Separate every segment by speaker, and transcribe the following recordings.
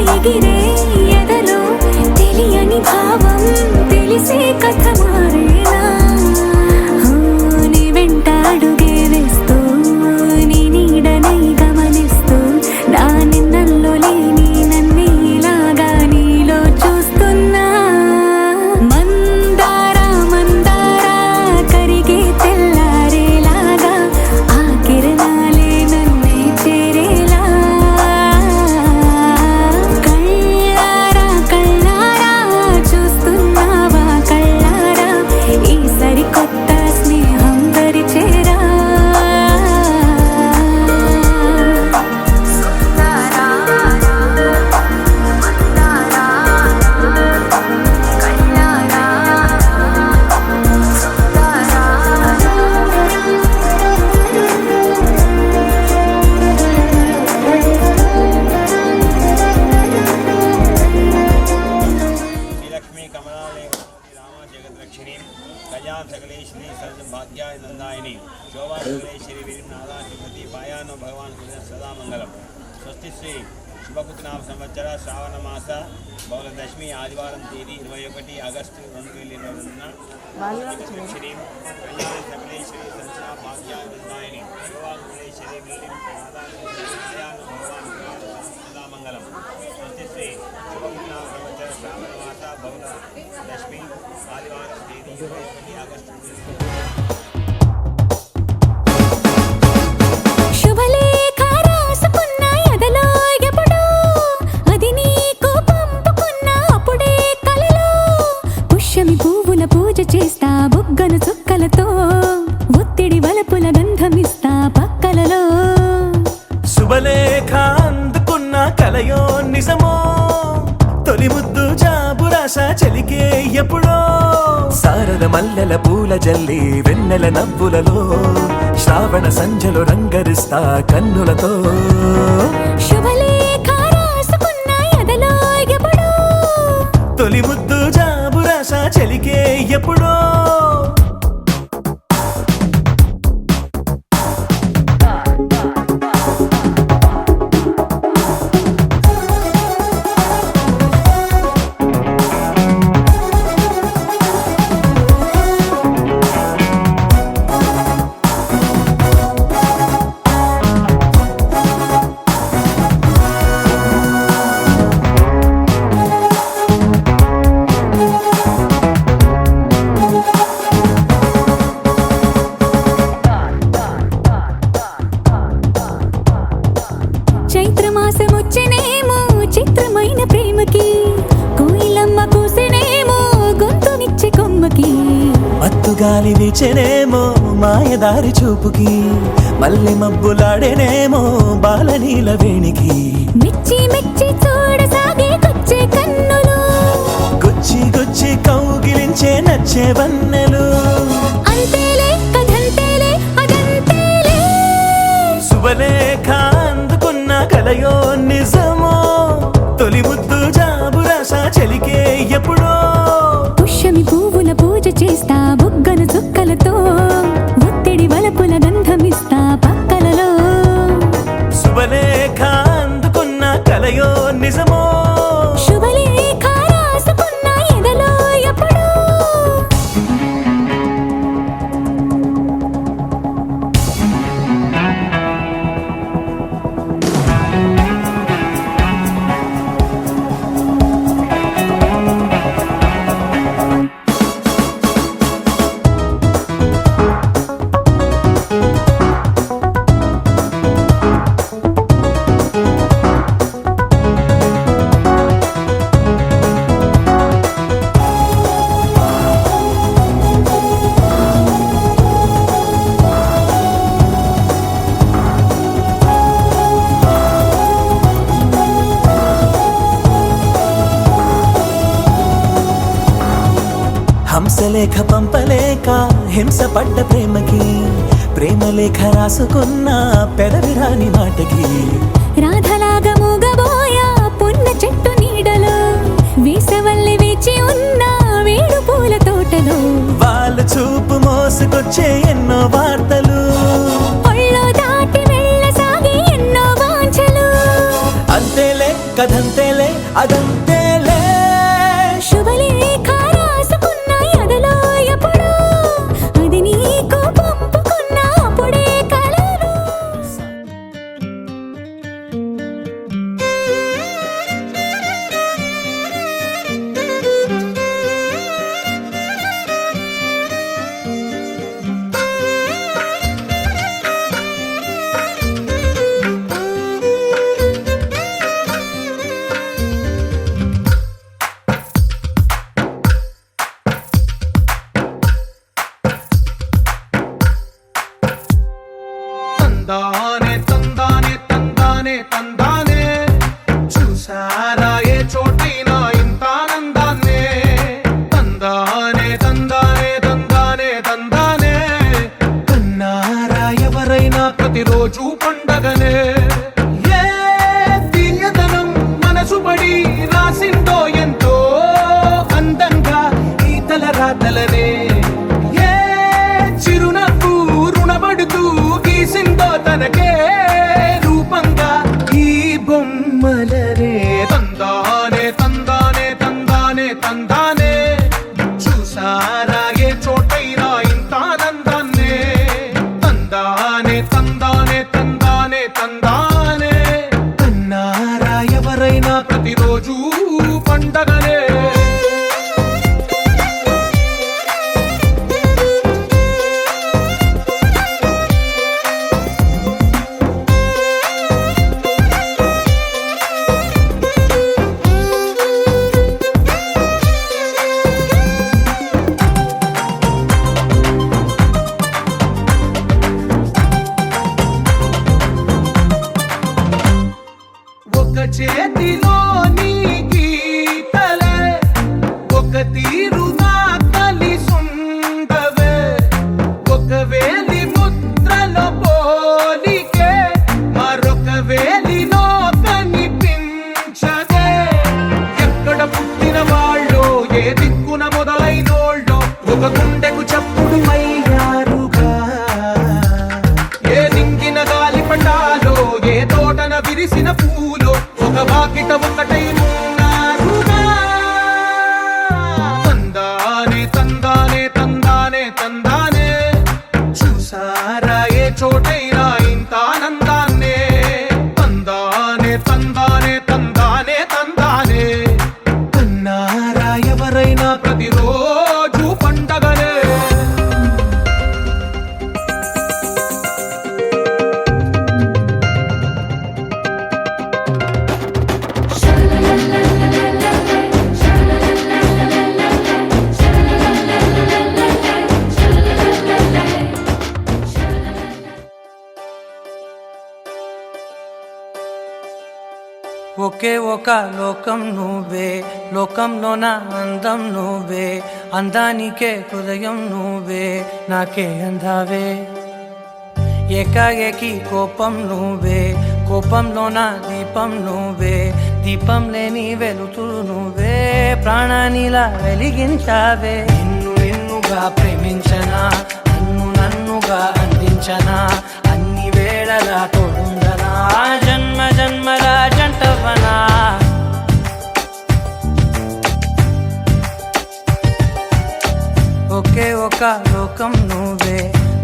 Speaker 1: ఎగిరే ఎదలో తెలియని భావం తెలిసే కథ మారేనా నీ వెంట అడుగే వేస్తూ నీ నీడనై గమనిస్తూ నా నిన్నల్లో లేని నన్నే ఇలాగా నీలో చూస్తున్నా మందారా మందారా కరిగే తెల్లారేలాగా ఆ కిరణాలే నన్నే చేరేలా కళ్ళారా కళ్ళారా చూస్తున్నావా కళ్ళారా ఈ సరికొత్త స్నేహం పరిచేరా
Speaker 2: శ్రీలక్ష్మీ కమలాలయ రామ జగద్రక్షిణి గజాం సకలేశ్వరి సర్వభాగ్యాయ నందాయిని శోభా సకలేశ్వరి వీరినాథాధిపతి పాయానో భగవాన్ సదా మంగళం. స్వస్తి శ్రీ శుభకృతనామ సంవత్సర శ్రావణ మాస బహుళదశమి ఆదివారం తేదీ 21 ఆగస్టు 2022 జగద్రక్షిణి గజాం సకలేశ్వరి సర్వభాగ్యాయ నందాయిని శోభా సకలేశ్వరి వీరినాథాధిపతి పాయానో భగవాన్ సదా మంగళం. స్వస్తి శ్రీ శుభకృతనామ సంవత్సర శ్రావణ మాస బహుళ దశమి ఆదివారం తేదీ 21 ఆగస్టు
Speaker 1: శుభలేఖ రాసుకున్న ఎదలో ఎప్పుడో అది నీకు పంపుకున్న అప్పుడే కలలో పుష్యమి పువ్వుల పూజ చేస్తా బుగ్గను చుక్కలతో ఒత్తిడి వలపుల గంధమిస్తా పక్కలలో
Speaker 3: శుభలేఖ అందుకున్న కలయో నిజమో తొలి ముద్దు జాబురాశ చెలికే ఎప్పుడో సారద మల్లెల పూల జల్లి వెన్నెల నవ్వులలో శ్రావణ సంధ్యలో రంగరిస్తా కన్నులతో
Speaker 1: శుభలేఖ రాసుకున్న ఎదలో ఎప్పుడో
Speaker 3: తొలి ముద్దు జాబురాశ చెలికే ఎప్పుడో
Speaker 1: చైత్రమాసమొచ్చినేమో చిత్రమైన ప్రేమకి కోయిలమ్మ కూసినేమో గొంతునిచ్చే కొమ్మకి
Speaker 3: మత్తుగాలి వీచెనేమో మాయదారి చూపుకి మల్లె మబ్బులాడేనేమో బాలనీల వేణికి
Speaker 1: మెచ్చి మెచ్చి చూడసాగే కొచ్చే కన్నులు
Speaker 3: గుచ్చి గుచ్చి కౌగిలించే నచ్చే వన్నెలు
Speaker 1: అంతేలే కథంతేలే అదంతేలే
Speaker 3: శుభలేఖ అందుకున్న కలయో నిజమో తొలి ముద్దు జాబురాశ చెలికే ఎప్పుడో
Speaker 1: పుష్యమి పువ్వుల పూజ చేస్తా బుగ్గను చుక్కలతో ఒత్తిడి వలపుల గంధమిస్తా పక్కలలో
Speaker 3: శుభలేఖ అందుకున్న కలయో నిజమో
Speaker 1: శుభలేఖ రాసుకున్న ఎదలో ఎప్పుడో
Speaker 3: హంసలేఖ పంపలేక హింస పడ్డ ప్రేమకి ప్రేమలేఖ రాసుకున్న పెదవి రాని మాటకి
Speaker 1: రాధలాగా మూగబోయా పున్న చెట్టు నీడలో వేసవల్లి వేచి ఉన్న వేడు పూల తోటలో
Speaker 3: వాళ్ళ చూపు మోసుకొచ్చే ఎన్నో వార్తలు
Speaker 1: ఒళ్ళో దాటి వెళ్ళసాగి ఎన్నో వాంఛలు
Speaker 3: అంతే లెక్క కథంతేలే అదంతేలే.
Speaker 1: శుభలేఖ రాసుకున్న ఎదలో ఎప్పుడో అది నీకు పంపుకున్న అప్పుడే కలరు.
Speaker 4: తందానే తందానే తందానే తందానే చూసారా ఏ చోటైనా ఇంత ఆనందాన్నే. తందానే తందానే తందానే తందానే కన్నారా ఎవరైనా ప్రతిరోజు పండగనే. ఏ తీయదనం మనసు పడి రాసిందో ఎంతో అందంగా ఈ తలరాతలనే. ఏ చిరునవ్వు రుణపడుతూ గీసిందో తనకే రూపంగా ఈ బొమ్మలనే. తందానే తందానే తందానే తందానే చూసారా ఏ చోటైనా ఇంత ఆనందాన్నే. తందానే తందానే తందానే తందానే కన్నారా ఎవరైనా ప్రతిరోజు పండగనే. ఒక చేతిలో నీ గీతలే ఒక తీరుగా కలిసుండవే. ఒక వేలి ముద్రలో పోలికే మరొక వేలిలో కనిపించదే. ఎక్కడ పుట్టిన వాళ్ళో ఏ దిక్కున మొదలైనోళ్ళో ఒక గుండెకు చప్పుడు అయ్యారుగా. ఏ దింగిన గాలి పటాలో ఏ తోటన విరిసిన పూలో ఒక వాకిట ఒకటై ఉన్నారుగా. తందానే తందానే తందానే తందానే చూసారా ఏ చోటైనా ఇంత ఆనందాన్నే. తందానే తందానే తందానే తందానే కన్నారా ఎవరైనా ప్రతిరోజు పండగనే.
Speaker 5: ఒకే ఒక లోకం నువ్వే, లోకంలోన అందం నువ్వే, అందానికే హృదయం నువ్వే, నాకే అందావే. ఏకాఏకి కోపం నువ్వే, కోపంలోన దీపం నువ్వే, దీపం లేని వెలుతురు నువ్వే, ప్రాణానిలా వెలిగించావే. నిన్ను నిన్నుగా ప్రేమించనా, నన్ను నన్నుగా అందించనా, అన్ని వేళలా తోడుందనా, జన్మ జన్మల జంటవనా. ఒకే ఒక లోకం నువ్వే,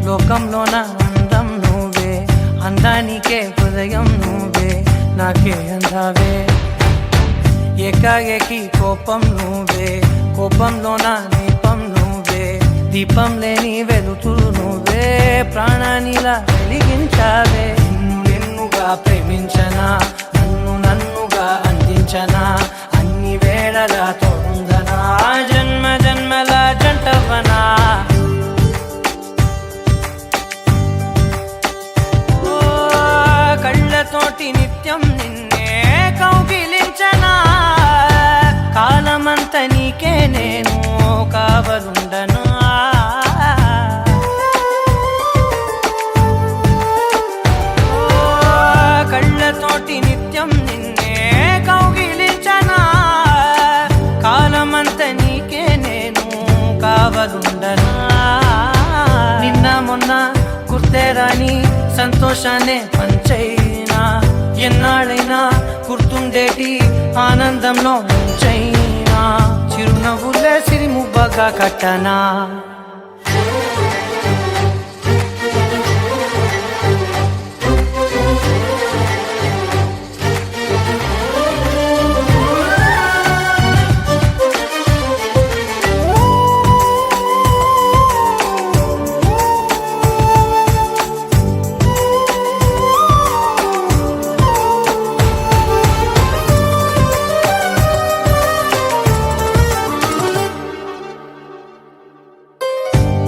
Speaker 5: లోకంలోన అందం నువ్వే, అందానికే హృదయం నువ్వే, నాకే అందావే. ఏకాఏకి కోపం నువ్వే, కోపంలోన దీపం నువ్వే, దీపం లేని వెలుతురు నువ్వే, ప్రాణానిలా వెలిగించావే. నిన్ను నిన్నుగా ప్రేమించనా, నన్ను నన్నుగా అందించనా, అన్ని వేళలా తోడుందనా, జన్మ జన్మల జంటవనా. ఓ కళ్ళతోటి నిత్యం నిన్నే కౌగిలించనా, కాలమంత నీకే నేను కావలుండనా. కళ్ళతోటి నిత్యం నిన్నే కౌగిలించనా, కాలమంత నీకే నేను కావలుండనా. నిన్న మొన్న గుర్తే రాని సంతోషాన్ని పంచైనా, ఎన్నాళ్ళైనా గుర్తు ముందుండేటి ఆనందంలో ముంచైనా చిరునవ్వులే సిరిముబ్బగా కట్టనా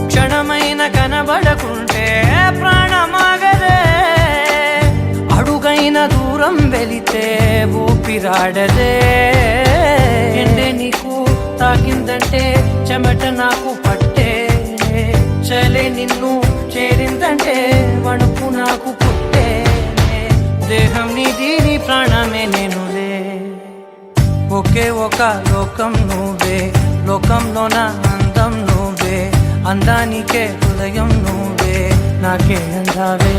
Speaker 5: క్షణమైన కనబడకుంటే ప్రాణమాగదే అడుగైన దూరం వెళితే ఊపిరాడదే ఎండే నీకు తాకిందంటే చెమట నాకు పట్టే చలే నిన్ను చేరిందంటే వణుకు నాకు పుట్టే దేహం నీది నీ ప్రాణమే నేనులే ఒకే ఒక లోకం నువ్వే లోకంలోన అందం నువ్వే అందానికే హృదయం నువ్వే నాకే అందావే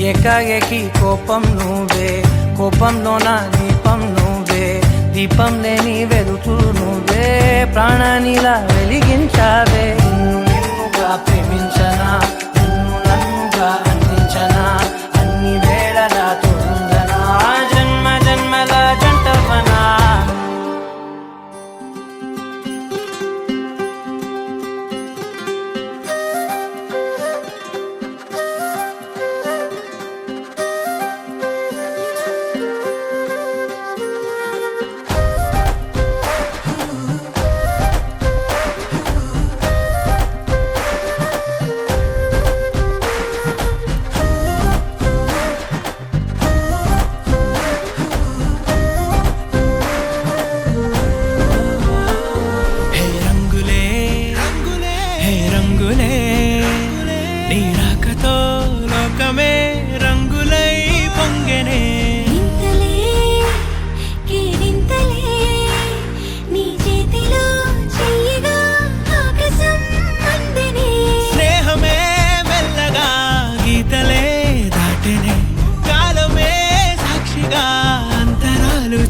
Speaker 5: ఏకాఏకి కోపం నువ్వే కోపంలోన దీపం నువ్వే దీపం లేని వెలుతూ నువ్వే ప్రాణానిలా వెలిగించావే నిన్నుగా ప్రేమించనా నిన్ను నన్నుగా అందించనా అన్ని వేళలా తోడుందనా జన్మ జన్మల జంటవనా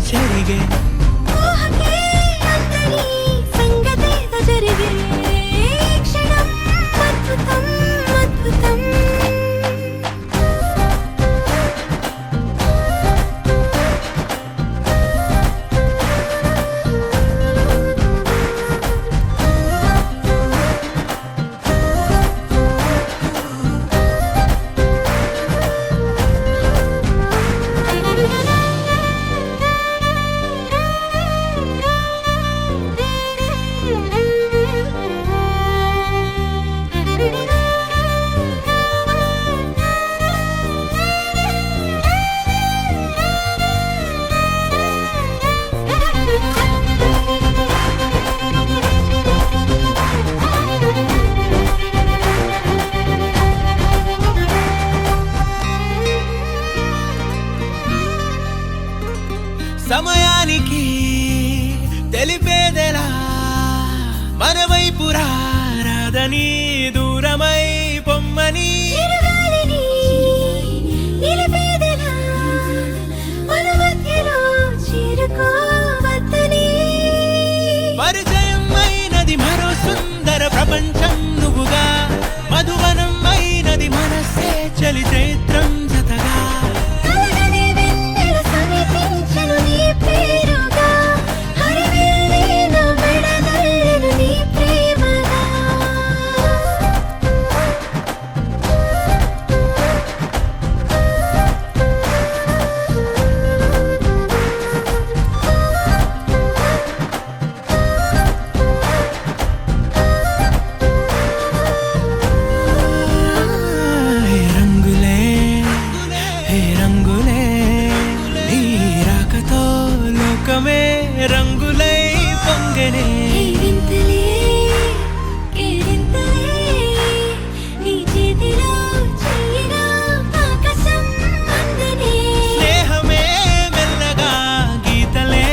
Speaker 5: జరిగే
Speaker 1: జరిగే క్షణం అద్భుతం అద్భుతం
Speaker 3: సమయానికి తెలిపేదెలా మన వైపు రాదని దూరమై పొమ్మని పరిచయం అయినది మరో సుందర ప్రపంచం నువ్వుగా మధువనం అయినది మనసే చలి చైత్రం జతగా రంగులై పొంగనే స్నేహమే మెల్లగా గీతలే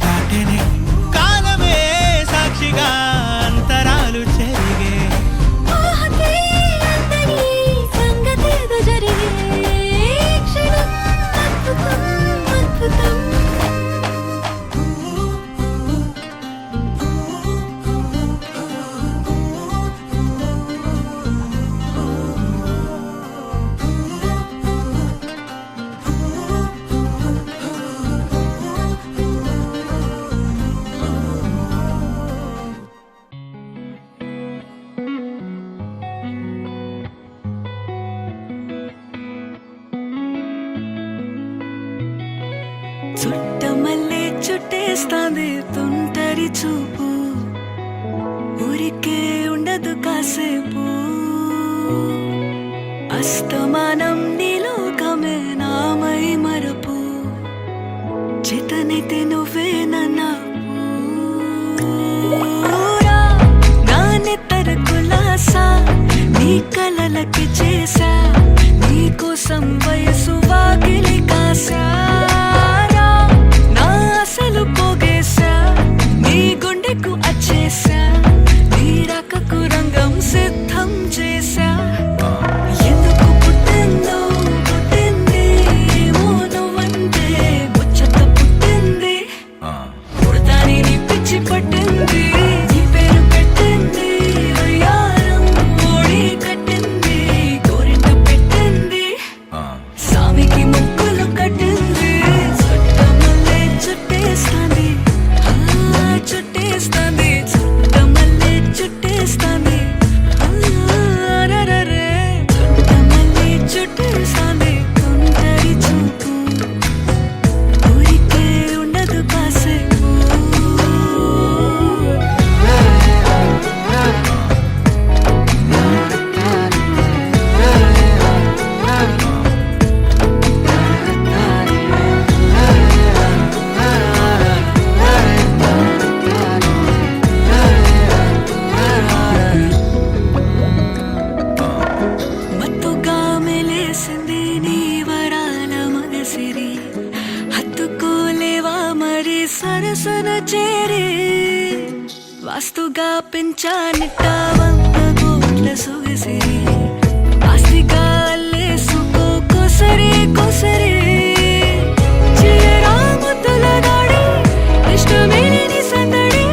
Speaker 3: దాటెనే కాలమే సాక్షిగా అంతరాలు చెరిగే
Speaker 1: సంగతేదో జరిగే క్షణం అద్భుతం అద్భుతం తుంటరి చూపు ఊరికే ఉండదు కాసేపు అస్తమానం నీలోకమే నామై మరపు చేతనైతే నువ్వే నన్నా నా నెత్తర కులాసా నీ కలలకి చేసా నీ కోసం వయసు వాకిలి కాసా నా అసలు పోగేసా నీ గుండెకు అచ్చేసా నీ రకకు రంగం సిద్ధం చేసా ఎందుకు పుట్టిందో పుట్టింది ఏమో నువ్వంటే ముచ్చట పుట్టింది పుడతాని నీ పిచ్చి పట్టింది నీ పేరు పెట్టింది వయ్యారం ఓడి కట్టింది గోరింట పెట్టింది సామికి ముక్కులు కట్టింది చుట్టమల్లే చుట్టేస్తాంది చుట్టేస్తాంది చుట్టమల్లే చుట్టేస్తాంది రరరే చుట్టమల్లే చుట్టేస్తాంది తుంటరి చూపు ఊరికే ఉండదు కాసేపు మత్తుగా మెలేసింది నీ వరాల మగసిరి హత్తుకోలేవా మరి సరసన చేరి వాస్తుగా పెంచానిట్ట 100 కోట్ల సొగసిరి ఆస్తిగా అల్లేసుకో కొసరి కొసరి చీరా ముద్దుల దాడి ఇష్టమేని సందడి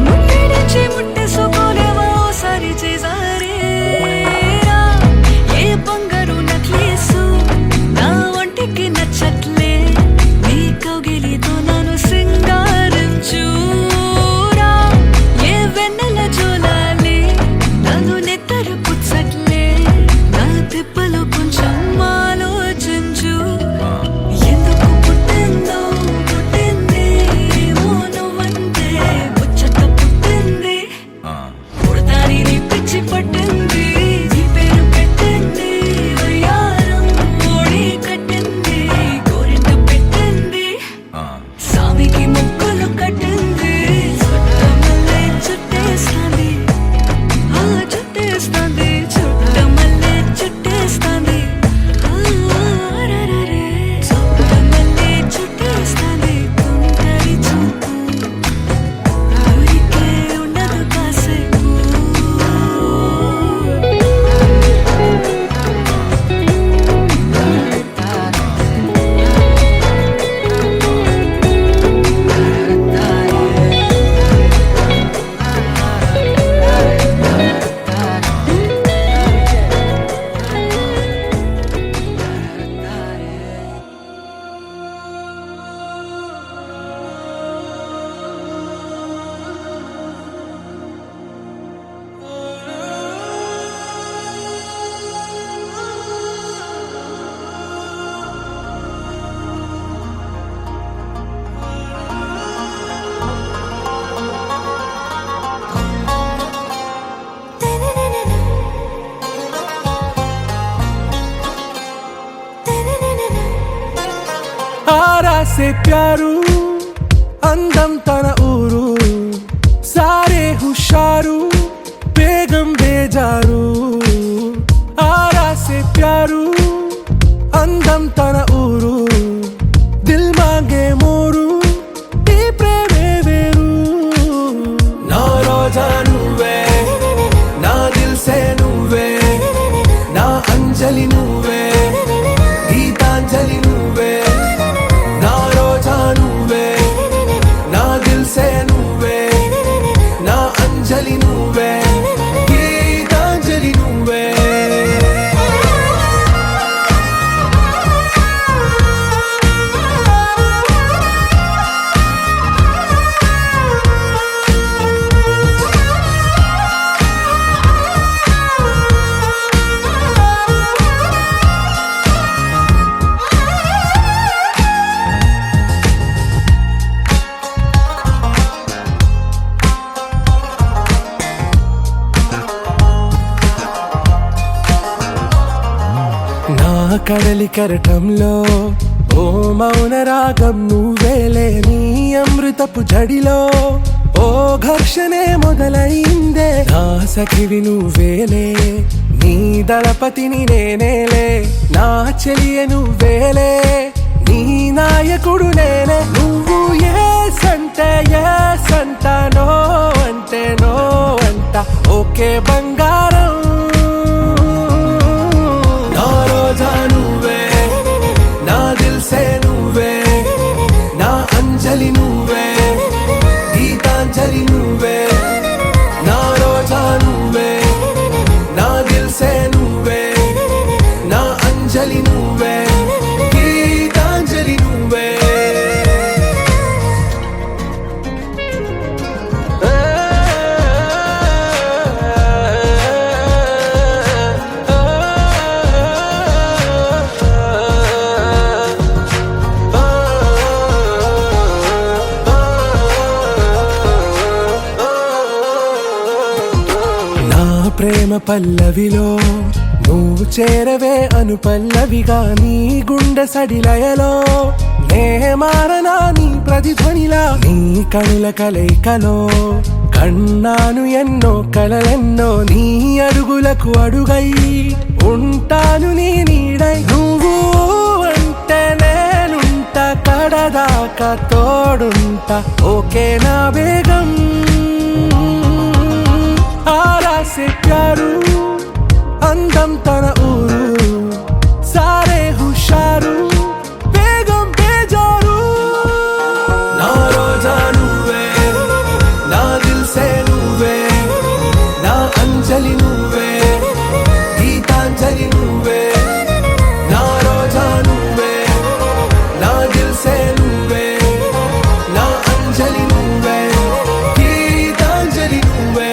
Speaker 1: ముట్టడించి ముట్టేసుకోలేవా ఓసారి చేసారి ఏ బంగారు నక్లీసు నా ఒంటికి నచ్చట్లే నీ కౌగిలితో నన్ను సింగారించురా ఏ వెన్నెల జోలాలి నన్ను నెత్తర పుచ్చట్లే నా తిప్పలు కొంచెం ఆలోచించు ఎందుకు పుట్టిందో పుట్టింది ఏమో నువ్వంటే ముచ్చట పుట్టింది పుడతాని నీ పిచ్చి పట్టింది నీ పేరు పెట్టింది వయ్యారం ఓడి కట్టింది గోరింట పెట్టింది సామికి ముక్కులు కట్టింది చుట్టమల్లే చుట్టేస్తాంది చుట్టేస్తాంది చుట్టమల్లే చుట్టేస్తాంది రరరే చుట్టమల్లే చుట్టేస్తాంది తుంటరి చూపు ఊరికే ఉండదు కాసేపు
Speaker 5: आरा से प्यारू అందం తన ఊరు సారే హుషారు బేగం బేజారు ఆరా సే ప్యారు అందం తన ఊరు దిల్ మాంగే మోరు ఈ ప్రేమే వేరు నా రోజా నువ్వే నా దిల్ సే నువ్వే నా అంజలి నువ్వే గీతాంజలి నువ్వే నా రోజా నువ్వే నా దిల్ కడలి కెరటంలో ఓ మౌన రాగం నువ్వేలే, నీ అమృతపు జడిలో ఓ ఘర్షణే మొదలైందే. నా సఖివి నువ్వేలే, నీ దళపతిని నేనేలే, నా చెలియ నువ్వేలే, నీ నాయకుడు నేనే. నువ్వు ఏ సంట నో అంటే నో అంట, ఓకే బంగారం. నా రోజా నువ్వే, నా దిల్సే నువ్వే, నా అంజలి నువ్వే, గీతాంజలి నువ్వే. నా రోజా నువ్వే, నా దిల్సే నువ్వే, నా అంజలి నువ్వే, గీతాంజలి నువ్వే. ప్రేమ పల్లవిలో నువ్వు చేరవే అను పల్లవిగా, నీ గుండె సడిలయలో నే మారనా నీ ప్రతిధ్వనిలా. నీ కనుల కలయికలో కన్నాను ఎన్నో కలలెన్నో, నీ అడుగులకు అడుగై ఉంటాను నీ నీడై. నువ్వు అంటే నేనుంట కడదాకా తోడుంట, ఓకే నా బేగం. ఆరా సే ప్యారు అందం తన ఊరు, సారే హుషారు బేగం బేజారు. నా రోజా నువ్వే, నా దిల్సే నువ్వే, నా అంజలి నువ్వే, గీతాంజలి నువ్వే. నా రోజా నువ్వే, నా దిల్సే నువ్వే, నా అంజలి నువ్వే, గీతాంజలి నువ్వే.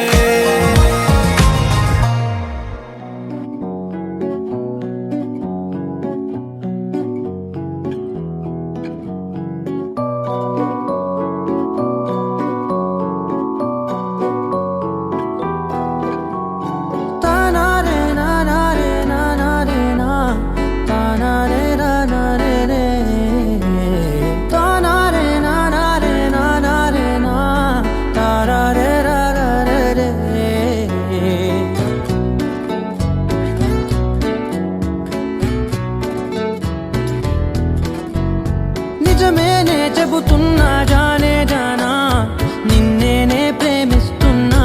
Speaker 6: నిజమేనే చెబుతున్నా జానే జానా, నిన్నేనే ప్రేమిస్తున్నా.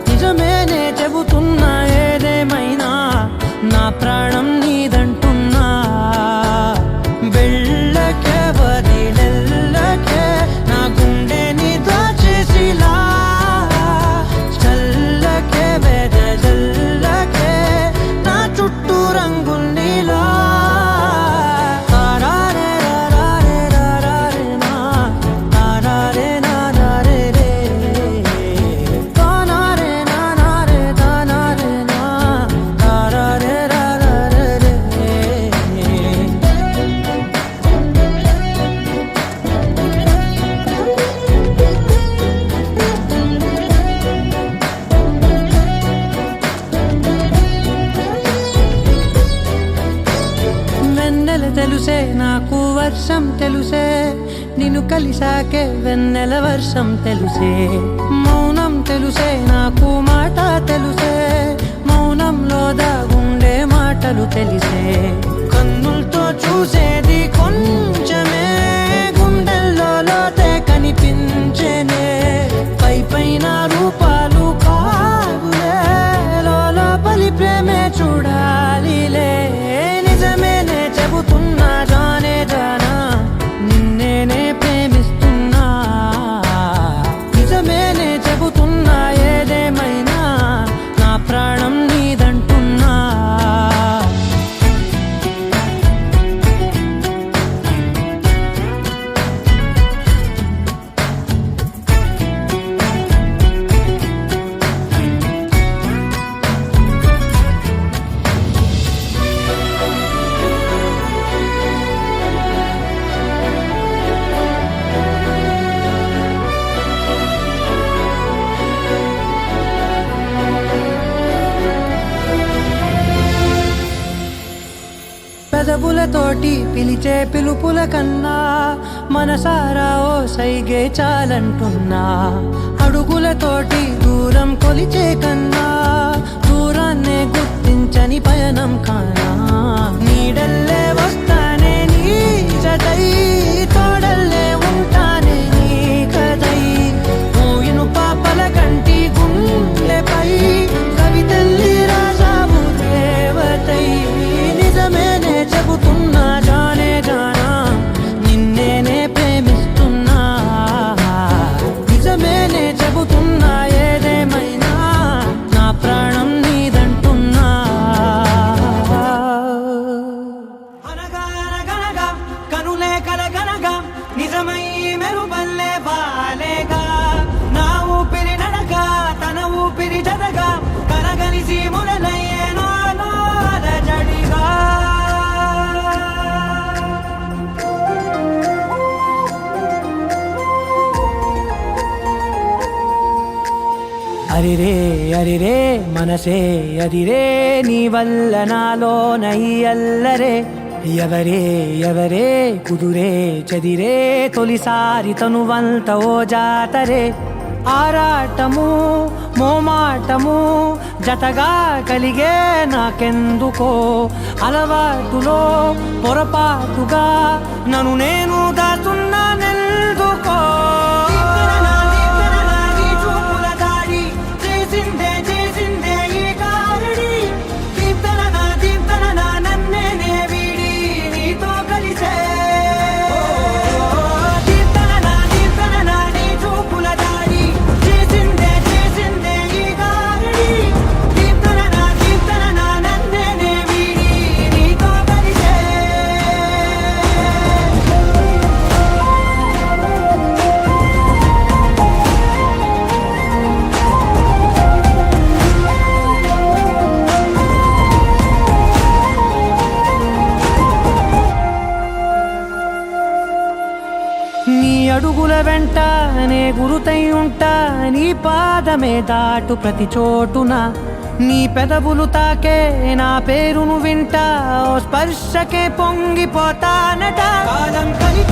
Speaker 6: నిజమేనే చెబుతున్నా ఏదేమైనా నా ప్రాణం నీదంటున్నా. వెళ్ళకే వదిలెల్లకే నా గుండెని దాచేసిలా, చల్లకే వెదజల్లకే నా చుట్టూ రంగుల్నిలా. తెలుసే నాకు వర్షం తెలుసే, నిన్ను కలిసాకే వెన్నెల వర్షం తెలుసే. మౌనం తెలుసే నాకు మాట తెలుసే, మౌనంలో దాగుండే మాటలు తెలిసే. కన్నులతో చూసేది కొంచెమే, గుండెల్లో లోతే కనిపించేనే. పై పైన రూపాలు కాదులే, లోపలి ప్రేమే చూడాలిలే. నిజమేనే చెబుతున్నా జానే జానా, నిన్నేనే ప్రేమిస్తున్నా. నిజమేనే చెబుతున్నా ఏదేమైనా నా ప్రాణం నీదంటున్నా. పెదవులతోటి పిలిచే పిలుపుల కన్నా మనసారా ఓ సైగే చాలంటున్నా అడుగులతోటి దూరం కొలిచే కన్నా దూరాన్నే గుర్తించని పయనం కానా నీడల్లే వస్తానే నీ జతై తోడల్లే ఉంటానే నీ కదై మోయిను పాపల కంటి గుండెపై కవితల్లి రాజావు దేవతై నిజమేనే చెబుతున్నా జానే జానా నిన్నేనే ప్రేమిస్తున్నా నిజమేనే చెబుతున్నా ఏదేమైనా నా ప్రాణం నీదంటున్నా అనగా అనగనగా కనులే కలగనగా నిజమై మెరుపల్లే బాలేగా నా ఊపిరి నడగా తన ఊపిరి జడగా కలగలిసి మొదలయ్యే నాలో అలజడిగా అరిరే అరిరే మనసే అదిరే నీ వల్ల నాలో నయ్యల్లరే ఎవరే ఎవరే కుదురే చదిరే తొలిసారి తనువంత ఓ జాతరే ఆరాటము మోమాటము జతగా కలిగే నాకెందుకో అలవాటులో పొరపాటుగా నన్ను నేను దాచున్నానెందుకో నీ అడుగుల వెంట నే గురుతై ఉంటా నీ పాదమే దాటు ప్రతి చోటున నీ పెదవులు తాకే నా పేరును వింటా ఓ స్పర్శకే పొంగిపోతానట కాలం కలిగి